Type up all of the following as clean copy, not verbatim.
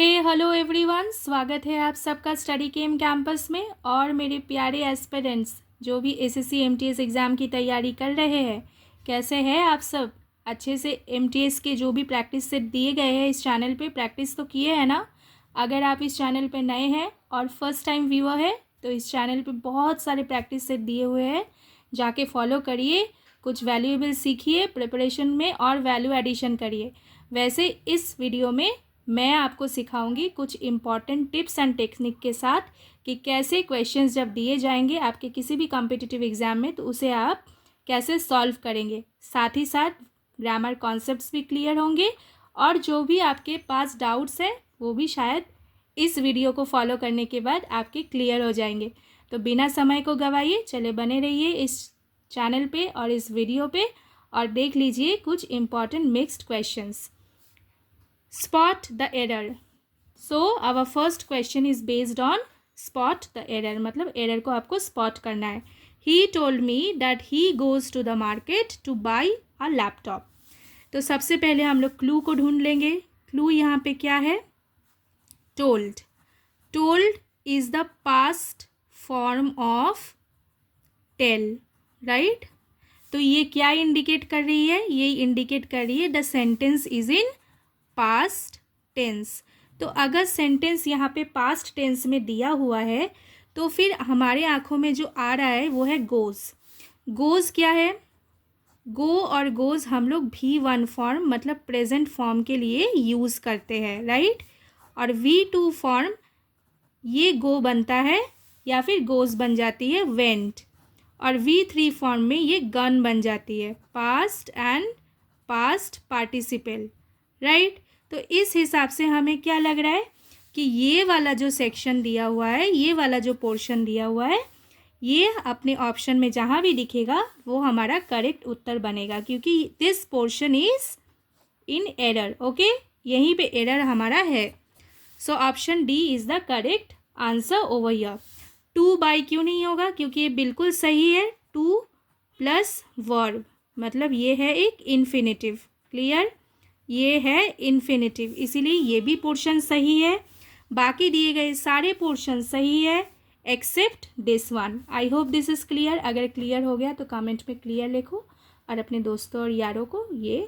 हे hello everyone, स्वागत है आप सबका स्टडी केम कैंपस में। और मेरे प्यारे एस्पिरेंट्स जो भी एसएससी एमटीएस एग्ज़ाम की तैयारी कर रहे हैं, कैसे हैं आप सब? अच्छे से एमटीएस के जो भी प्रैक्टिस सेट दिए गए हैं इस चैनल पे प्रैक्टिस तो किए हैं ना? अगर आप इस चैनल पे नए हैं और फर्स्ट टाइम व्यूअर है तो इस चैनल पे बहुत सारे प्रैक्टिस सेट दिए हुए हैं, जाके फॉलो करिए, कुछ वैल्यूएबल सीखिए प्रिपरेशन में और वैल्यू एडिशन करिए। वैसे इस वीडियो में मैं आपको सिखाऊंगी कुछ इम्पॉर्टेंट टिप्स एंड टेक्निक के साथ कि कैसे क्वेश्चंस जब दिए जाएंगे आपके किसी भी कॉम्पिटिटिव एग्ज़ाम में तो उसे आप कैसे सॉल्व करेंगे। साथ ही साथ ग्रामर कॉन्सेप्ट्स भी क्लियर होंगे और जो भी आपके पास डाउट्स हैं वो भी शायद इस वीडियो को फॉलो करने के बाद आपके क्लियर हो जाएंगे। तो बिना समय को गवाइए, चले बने रहिए इस चैनल पे और इस वीडियो पे और देख लीजिए कुछ important mixed questions. Spot the error. So our first question is based on spot the error, मतलब error को आपको spot करना है। He told me that he goes to the market to buy a laptop. तो सबसे पहले हम लोग क्लू को ढूंढ लेंगे। क्लू यहाँ पे क्या है? told. Told is the past form of tell, right? तो ये क्या इंडिकेट कर रही है? ये इंडिकेट कर रही है the sentence is in past tense. तो अगर सेंटेंस यहाँ पे पास्ट टेंस में दिया हुआ है तो फिर हमारे आँखों में जो आ रहा है वो है गोज़। गोज़ क्या है? गो और गोज़ हम लोग V1 फॉर्म मतलब प्रेजेंट फॉर्म के लिए यूज़ करते हैं, राइट? और V2 फॉर्म ये गो बनता है या फिर गोज़ बन जाती है वेंट, और V3 फॉर्म में ये गन बन जाती है past and past participle, right? तो इस हिसाब से हमें क्या लग रहा है कि ये वाला जो सेक्शन दिया हुआ है, ये वाला जो पोर्शन दिया हुआ है, ये अपने ऑप्शन में जहाँ भी दिखेगा वो हमारा करेक्ट उत्तर बनेगा, क्योंकि this portion is in error. Okay, यहीं पे एरर हमारा है। So option D is the correct answer over here. 2 by क्यों नहीं होगा? क्योंकि ये बिल्कुल सही है। 2 प्लस वर्ब मतलब ये है एक इन्फिनेटिव। क्लियर? ये है इन्फिनेटिव, इसीलिए ये भी पोर्शन सही है। बाकी दिए गए सारे पोर्शन सही है except this one. I hope this is clear. अगर क्लियर हो गया तो कमेंट में क्लियर लिखो और अपने दोस्तों और यारों को ये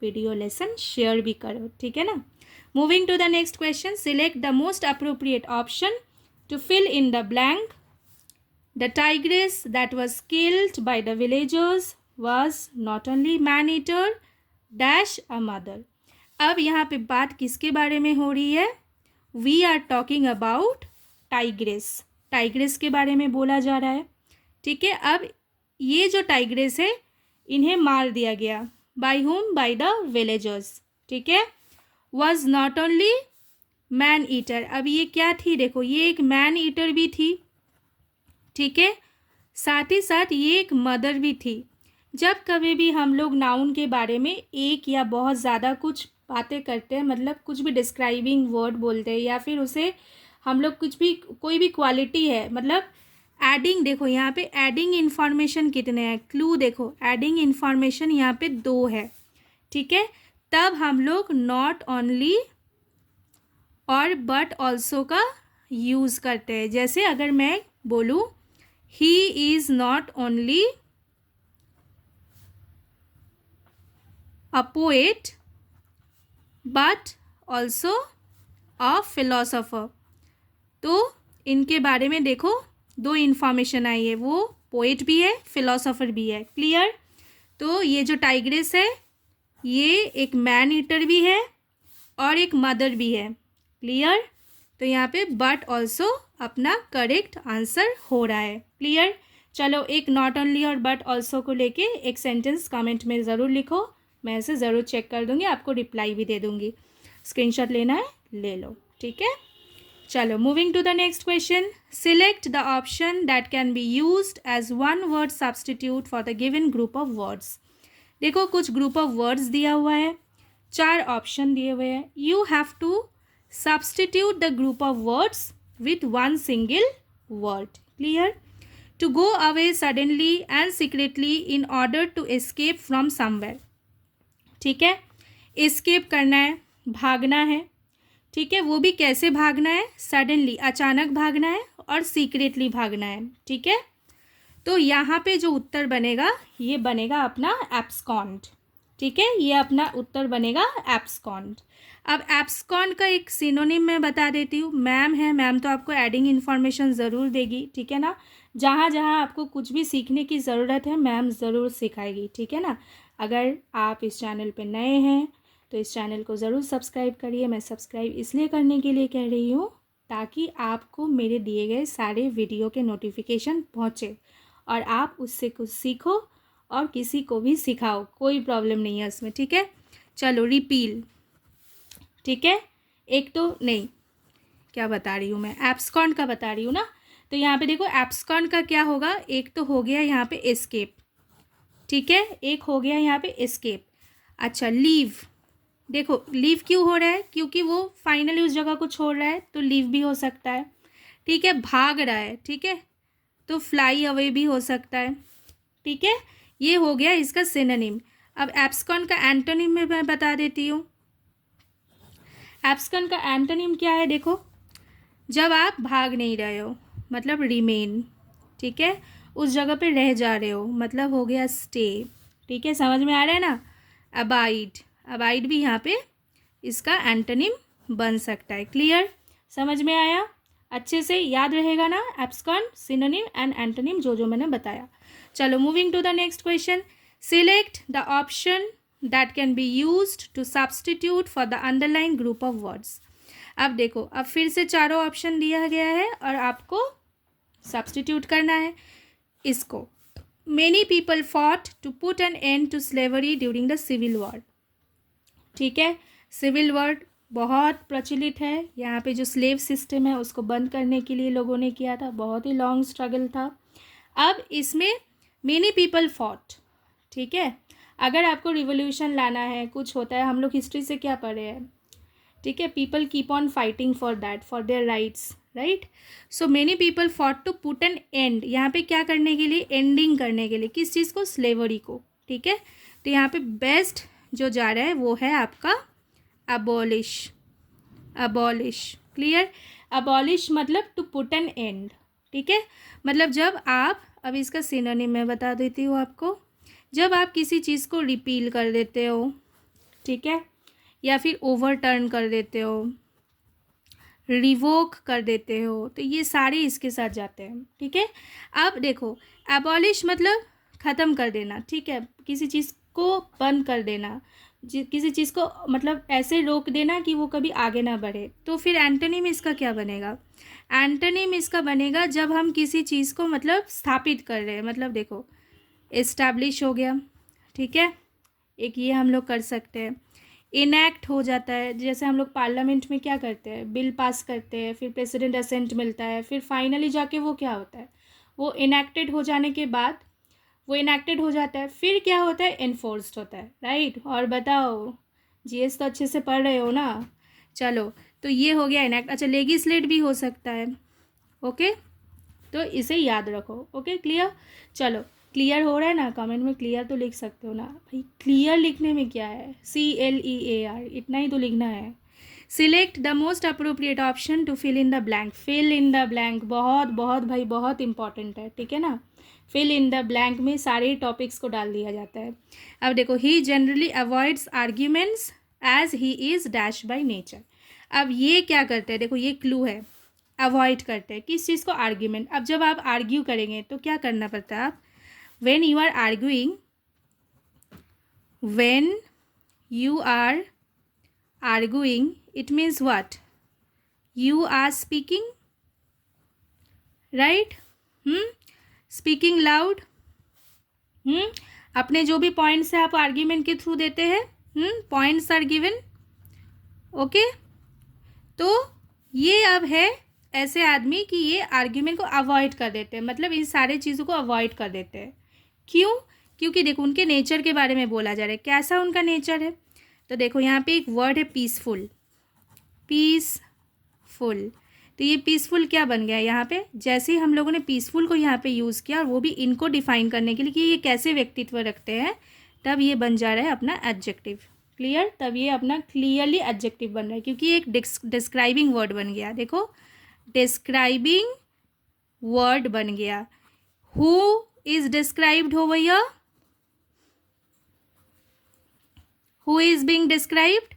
वीडियो लेसन शेयर भी करो, ठीक है ना? Moving to the next question, select the most appropriate option to fill in the blank. The tigress that was killed by the villagers was not only man-eater dash a mother. अब यहाँ पे बात किसके बारे में हो रही है? We are talking about tigress. Tigress के बारे में बोला जा रहा है, ठीक है? अब ये जो टाइग्रेस है इन्हें मार दिया गया। by whom? by the villagers, ठीक है? was not only man eater. अब ये क्या थी? देखो, ये एक मैन ईटर भी थी, ठीक है? साथ ही साथ ये एक मदर भी थी। जब कभी भी हम लोग नाउन के बारे में एक या बहुत ज़्यादा कुछ बातें करते हैं, मतलब कुछ भी डिस्क्राइबिंग वर्ड बोलते हैं या फिर उसे हम लोग कुछ भी कोई भी क्वालिटी है, मतलब एडिंग, देखो यहाँ पे एडिंग इन्फॉर्मेशन कितने हैं? क्लू देखो, एडिंग इन्फॉर्मेशन यहाँ पे 2 है, ठीक है? तब हम लोग नॉट ओनली और बट ऑल्सो का यूज़ करते हैं। जैसे अगर मैं बोलूँ he is not only a poet but also a philosopher, तो इनके बारे में देखो 2 इन्फॉर्मेशन आई है, वो पोएट भी है फिलोसोफर भी है। क्लियर? तो ये जो टाइग्रेस है ये एक मैन ईटर भी है और एक मदर भी है। क्लियर? तो यहाँ पे बट ऑल्सो अपना करेक्ट आंसर हो रहा है। क्लियर? चलो, एक नॉट ओनली और बट ऑल्सो को लेके एक सेंटेंस कमेंट में ज़रूर लिखो, मैं इसे ज़रूर चेक कर दूँगी, आपको रिप्लाई भी दे दूँगी। स्क्रीनशॉट लेना है ले लो, ठीक है? चलो, moving to the next question, select the option that can be used as one word substitute for the given group of words. देखो, कुछ ग्रुप ऑफ वर्ड्स दिया हुआ है, 4 ऑप्शन दिए हुए हैं। You have to substitute the group of words with one single word. Clear? To go away suddenly and secretly in order to escape from somewhere. ठीक है? escape करना है, भागना है, ठीक है, वो भी कैसे भागना है, सडनली, अचानक भागना है और सीक्रेटली भागना है। ठीक है, तो यहाँ पे जो उत्तर बनेगा ये बनेगा अपना एब्सकॉन्ड। ठीक है, ये अपना उत्तर बनेगा एब्सकॉन्ड। अब एब्सकॉन्ड का एक सिनोनिम मैं बता देती हूँ। मैम है, मैम तो आपको एडिंग इन्फॉर्मेशन ज़रूर देगी। ठीक है ना, जहाँ जहाँ आपको कुछ भी सीखने की ज़रूरत है मैम ज़रूर सिखाएगी। ठीक है ना, अगर आप इस चैनल पे नए हैं तो इस चैनल को ज़रूर सब्सक्राइब करिए। मैं सब्सक्राइब इसलिए करने के लिए कह रही हूँ ताकि आपको मेरे दिए गए सारे वीडियो के नोटिफिकेशन पहुँचे और आप उससे कुछ सीखो और किसी को भी सिखाओ, कोई प्रॉब्लम नहीं है उसमें। ठीक है, चलो रिपील। ठीक है, एक तो नहीं, क्या बता रही हूँ मैं, एब्सकॉन्ड का बता रही हूँ ना। तो यहाँ पे देखो एब्सकॉन्ड का क्या होगा, एक तो हो गया यहाँ पे एस्केप। ठीक है, एक हो गया यहाँ पे एस्केप। अच्छा, लीव, देखो लीव क्यों हो रहा है, क्योंकि वो फाइनली उस जगह को छोड़ रहा है, तो लीव भी हो सकता है। ठीक है, भाग रहा है, ठीक है, तो फ्लाई अवे भी हो सकता है। ठीक है, ये हो गया इसका सिनोनिम। अब एब्सकॉन्ड का एंटोनिम में मैं बता देती हूँ। एब्सकॉन्ड का एंटोनिम क्या है, देखो, जब आप भाग नहीं रहे हो मतलब रिमेन। ठीक है, उस जगह पे रह जा रहे हो मतलब हो गया स्टे। ठीक है, समझ में आ रहा है ना। अबाइड, अबाइड भी यहाँ पे इसका एंटोनिम बन सकता है। क्लियर, समझ में आया, अच्छे से याद रहेगा ना, एब्सकॉन्ड, सिनोनिम एंड एंटोनिम जो मैंने बताया। चलो moving to the next question. Select the option that can be used to substitute for the underline group of words. अब देखो, अब फिर से चारों ऑप्शन दिया गया है और आपको सब्सटीट्यूट करना है इसको। Many people fought to put an end to slavery during the civil war. ठीक है, सिविल वॉर बहुत प्रचलित है। यहाँ पे जो स्लेव सिस्टम है उसको बंद करने के लिए लोगों ने किया था, बहुत ही लॉन्ग स्ट्रगल था। अब इसमें मेनी पीपल फॉट। ठीक है, अगर आपको रिवोल्यूशन लाना है, कुछ होता है, हम लोग हिस्ट्री से क्या पढ़े हैं, ठीक है, people keep on fighting for that, for their rights, right. So many people fought to put an end, यहाँ पे क्या करने के लिए, एंडिंग करने के लिए, किस चीज़ को, स्लेवरी को। ठीक है, तो यहाँ पे बेस्ट जो जा रहा है वो है आपका अबॉलिश। अबॉलिश, क्लियर, अबॉलिश मतलब टू पुट एन एंड। ठीक है, मतलब जब आप, अब इसका सिनोनिम मैं बता देती हूँ आपको, जब आप किसी चीज़ को रिपील कर देते हो, ठीक है, या फिर ओवरटर्न कर देते हो, रिवोक कर देते हो, तो ये सारे इसके साथ जाते हैं। ठीक है, अब देखो एबॉलिश मतलब ख़त्म कर देना। ठीक है, किसी चीज़ को बंद कर देना, किसी चीज़ को मतलब ऐसे रोक देना कि वो कभी आगे ना बढ़े। तो फिर एंटोनिम इसका क्या बनेगा, एंटोनिम इसका बनेगा जब हम किसी चीज़ को मतलब स्थापित कर रहे हैं, मतलब देखो एस्टैब्लिश हो गया। ठीक है, एक ये हम लोग कर सकते हैं। इनैक्ट हो जाता है, जैसे हम लोग पार्लियामेंट में क्या करते हैं, बिल पास करते हैं, फिर प्रेसिडेंट असेंट मिलता है, फिर फाइनली जाके वो क्या होता है, वो इनैक्टेड हो जाने के बाद वो इनैक्टेड हो जाता है, फिर क्या होता है, इन्फोर्स्ड होता है, राइट। और बताओ, जीएस तो अच्छे से पढ़ रहे हो ना। चलो, तो ये हो गया इनैक्ट। अच्छा, लेगिस्लेट भी हो सकता है। ओके, तो इसे याद रखो। Okay, clear. चलो, क्लियर हो रहा है ना, कमेंट में क्लियर तो लिख सकते हो ना भाई। क्लियर लिखने में क्या है, CLEAR, इतना ही तो लिखना है। Select the most appropriate option to fill in the blank. Fill in the blank बहुत बहुत भाई बहुत इंपॉर्टेंट है। ठीक है ना, फिल इन द ब्लैंक में सारे टॉपिक्स को डाल दिया जाता है। अब देखो, he generally avoids arguments as he is dash by nature. अब ये क्या करते हैं, देखो ये क्लू है, अवॉइड करते हैं किस चीज़ को, आर्ग्यूमेंट। अब जब आप आर्ग्यू करेंगे तो क्या करना पड़ता है, आप when you are arguing, when you are arguing, it means what, you are speaking, right, speaking loud, अपने जो भी पॉइंट्स है आप आर्ग्यूमेंट के थ्रू देते हैं, पॉइंट्स आर गिवन। ओके, तो ये अब है ऐसे आदमी कि ये आर्ग्यूमेंट को अवॉइड कर देते हैं, मतलब इन सारे चीज़ों को अवॉइड कर देते हैं। क्यों, क्योंकि देखो उनके नेचर के बारे में बोला जा रहा है, कैसा उनका नेचर है। तो देखो यहाँ पे एक वर्ड है पीसफुल, पीसफुल, तो ये पीसफुल क्या बन गया यहाँ पे, जैसे ही हम लोगों ने पीसफुल को यहाँ पे यूज़ किया और वो भी इनको डिफाइन करने के लिए कि ये कैसे व्यक्तित्व रखते हैं, तब ये बन जा रहा है अपना एडजेक्टिव। क्लियर, तब ये अपना क्लियरली एडजेक्टिव बन रहा है, क्योंकि एक डिस्क्राइबिंग वर्ड बन गया। देखो, डिस्क्राइबिंग वर्ड बन गया। Who is described over here? Who is being described?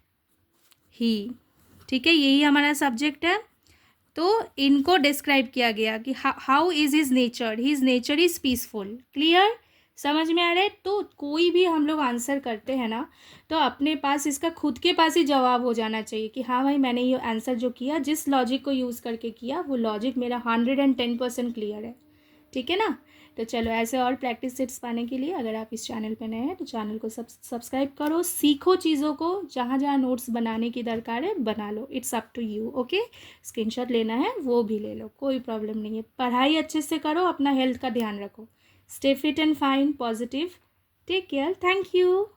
He. ठीक है, यही हमारा सब्जेक्ट है। तो इनको डिस्क्राइब किया गया कि how is his nature, his nature is peaceful. Clear, समझ में आ रहा है? तो कोई भी हम लोग आंसर करते हैं ना, तो अपने पास इसका खुद के पास ही जवाब हो जाना चाहिए कि हाँ भाई, मैंने ये आंसर जो किया, जिस लॉजिक को यूज़ करके किया, वो लॉजिक मेरा 110% क्लियर है। ठीक है ना? तो चलो, ऐसे और प्रैक्टिस सेट्स पाने के लिए अगर आप इस चैनल पर नए हैं तो चैनल को सब्सक्राइब करो, सीखो चीज़ों को, जहाँ जहाँ नोट्स बनाने की दरकार है बना लो। It's up to you. Okay, screenshot लेना है वो भी ले लो, कोई प्रॉब्लम नहीं है। पढ़ाई अच्छे से करो, अपना हेल्थ का ध्यान रखो। Stay fit and fine, positive, take care, thank you.